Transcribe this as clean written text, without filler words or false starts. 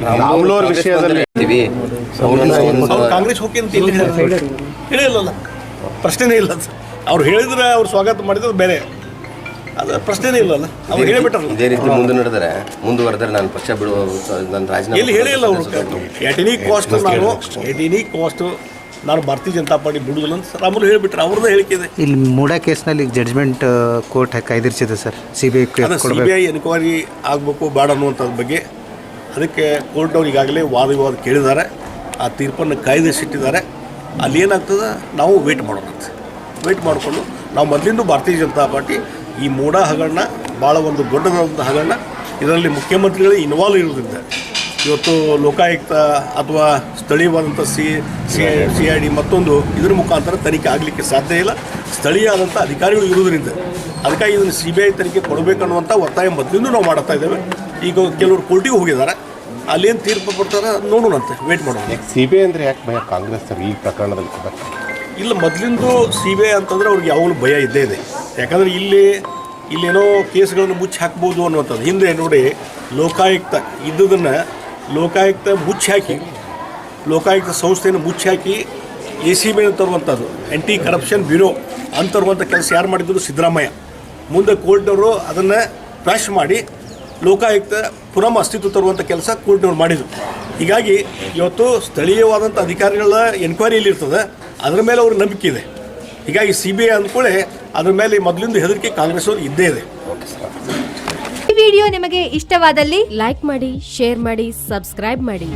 ರಾಮುಲುವರ ವಿಷಯದಲ್ಲಿ ಕಾಂಗ್ರೆಸ್ ಹೋಗಿ ಅಂತ ಇಲ್ಲಿ ಹೇಳಿಲ್ಲಲ್ಲ, ಪ್ರಶ್ನೆನೇ ಇಲ್ಲ. ಅವ್ರು ಹೇಳಿದ್ರೆ ಅವ್ರು ಸ್ವಾಗತ ಮಾಡಿದ್ರೆ ಬೇರೆ, ಅದು ಪ್ರಶ್ನೆನೇ ಇಲ್ಲಲ್ಲ. ಅವ್ರು ಹೇಳಿಬಿಟ್ರಲ್ಲ, ಇದೇ ರೀತಿ ಮುಂದುವರೆದರೆ ನಾನು ಪಕ್ಷ ಬಿಡುವ ನನ್ನ ರಾಜೀನಾಮೆ ಎಲ್ಲಿ ಹೇಳಿಲ್ಲ ಅವರು. ಎಟ್ ಎನಿ ಕಾಸ್ಟ್ ನಾನು ಭಾರತೀಯ ಜನತಾ ಪಾರ್ಟಿ ಬಿಡುವುದಿಲ್ಲ ಅಂತ ರಾಮುಲು ಹೇಳಿಬಿಟ್ರೆ, ಅವ್ರದ್ದು ಹೇಳಿಕೆ ಇದೆ. ಇಲ್ಲಿ ಮೂಡಾ ಕೇಸ್ನಲ್ಲಿ ಜಡ್ಜ್ಮೆಂಟ್ ಕೋರ್ಟ್ ಕಾಯ್ದಿರಿಸಿದೆ ಸರ್. CBI ಎನ್ಕ್ವೈರಿ ಆಗಬೇಕು ಬೇಡ ಅನ್ನುವಂಥದ್ರ ಬಗ್ಗೆ ಅದಕ್ಕೆ ಕೋರ್ಟ್ನವ್ರು ಈಗಾಗಲೇ ವಾದ ವಿವಾದ ಕೇಳಿದ್ದಾರೆ, ಆ ತೀರ್ಪನ್ನು ಕಾಯ್ದಿರಿಸಿಟ್ಟಿದ್ದಾರೆ. ಅಲ್ಲಿ ಏನಾಗ್ತದೆ ನಾವು ವೇಟ್ ಮಾಡಿಕೊಂಡು ನಾವು ಮೊದಲಿಂದ ಭಾರತೀಯ ಜನತಾ ಪಾರ್ಟಿ ಈ ಮೂಡಾ ಹಗರಣ ಭಾಳ ಒಂದು ದೊಡ್ಡದಾದಂಥ ಹಗರಣ, ಇದರಲ್ಲಿ ಮುಖ್ಯಮಂತ್ರಿಗಳು ಇನ್ವಾಲ್ವ್ ಇರೋದ್ರಿಂದ ಇವತ್ತು ಲೋಕಾಯುಕ್ತ ಅಥವಾ ಸ್ಥಳೀಯವಾದಂಥ CID ಮತ್ತೊಂದು ಇದರ ಮುಖಾಂತರ ತನಿಖೆ ಆಗಲಿಕ್ಕೆ ಸಾಧ್ಯ ಇಲ್ಲ, ಸ್ಥಳೀಯ ಆದಂಥ ಅಧಿಕಾರಿಗಳು ಇರೋದ್ರಿಂದ. ಅದಕ್ಕಾಗಿ ಇದನ್ನು CBI ತನಿಖೆ ಕೊಡಬೇಕನ್ನುವಂಥ ಒತ್ತಾಯ ಮೊದಲಿಂದ ನಾವು ಮಾಡ್ತಾ ಇದ್ದೇವೆ. ಈಗ ಕೆಲವರು ಕೋರ್ಟಿಗೆ ಹೋಗಿದ್ದಾರೆ, ಅಲ್ಲೇನು ತೀರ್ಪು ಕೊಡ್ತಾರೆ ನೋಡೋಣಂತೆ, ವೇಟ್ ಮಾಡೋಣ. CBI ಅಂದರೆ ಯಾಕೆ ಭಯ ಕಾಂಗ್ರೆಸ್ ಸರ್ ಈ ಪ್ರಕರಣದಲ್ಲಿ? ಇಲ್ಲ, ಮೊದಲಿಂದು CBI ಅಂತಂದರೆ ಅವ್ರಿಗೆ ಯಾವಾಗಲೂ ಭಯ ಇದ್ದೇ ಇದೆ. ಯಾಕಂದರೆ ಇಲ್ಲೇನೋ ಕೇಸ್ಗಳನ್ನು ಮುಚ್ಚಿ ಹಾಕ್ಬೋದು ಅನ್ನುವಂಥದ್ದು. ಹಿಂದೆ ನೋಡಿ ಲೋಕಾಯುಕ್ತ ಇದ್ದುದನ್ನು ಲೋಕಾಯುಕ್ತ ಮುಚ್ಚಿ ಹಾಕಿ, ಲೋಕಾಯುಕ್ತ ಸಂಸ್ಥೆಯನ್ನು ಮುಚ್ಚಿ ಹಾಕಿ ACB ತರುವಂಥದ್ದು, ಆ್ಯಂಟಿ ಕರಪ್ಷನ್ ಬ್ಯೂರೋ ಅಂತರುವಂಥ ಕೆಲಸ ಯಾರು ಮಾಡಿದ್ರು? ಸಿದ್ದರಾಮಯ್ಯ. ಮುಂದೆ ಕೋರ್ಟ್ನವರು ಅದನ್ನು ಫ್ಲಾಶ್ ಮಾಡಿ ಲೋಕಾಯುಕ್ತ ಪುನಃ ಅಸ್ತಿತ್ವ ತರುವಂಥ ಕೆಲಸ ಕೋರ್ಟ್ನವ್ರು ಮಾಡಿದರು. ಹೀಗಾಗಿ ಇವತ್ತು ಸ್ಥಳೀಯವಾದಂಥ ಅಧಿಕಾರಿಗಳ ಎನ್ಕ್ವೈರಿಯಲ್ಲಿರ್ತದೆ, ಅದರ ಮೇಲೆ ಅವ್ರಿಗೆ ನಂಬಿಕೆ ಇದೆ. ಹೀಗಾಗಿ CBI ಅಂದ್ಕೊಳ್ಳೆ ಅದ್ರ ಮೇಲೆ ಮೊದಲಿಂದ ಹೆದರಿಕೆ ಕಾಂಗ್ರೆಸ್ ಅವ್ರಿಗೆ ಇದ್ದೇ ಇದೆ. ಈ ವಿಡಿಯೋ ನಿಮಗೆ ಇಷ್ಟವಾದಲ್ಲಿ ಲೈಕ್ ಮಾಡಿ, ಶೇರ್ ಮಾಡಿ, ಸಬ್ಸ್ಕ್ರೈಬ್ ಮಾಡಿ.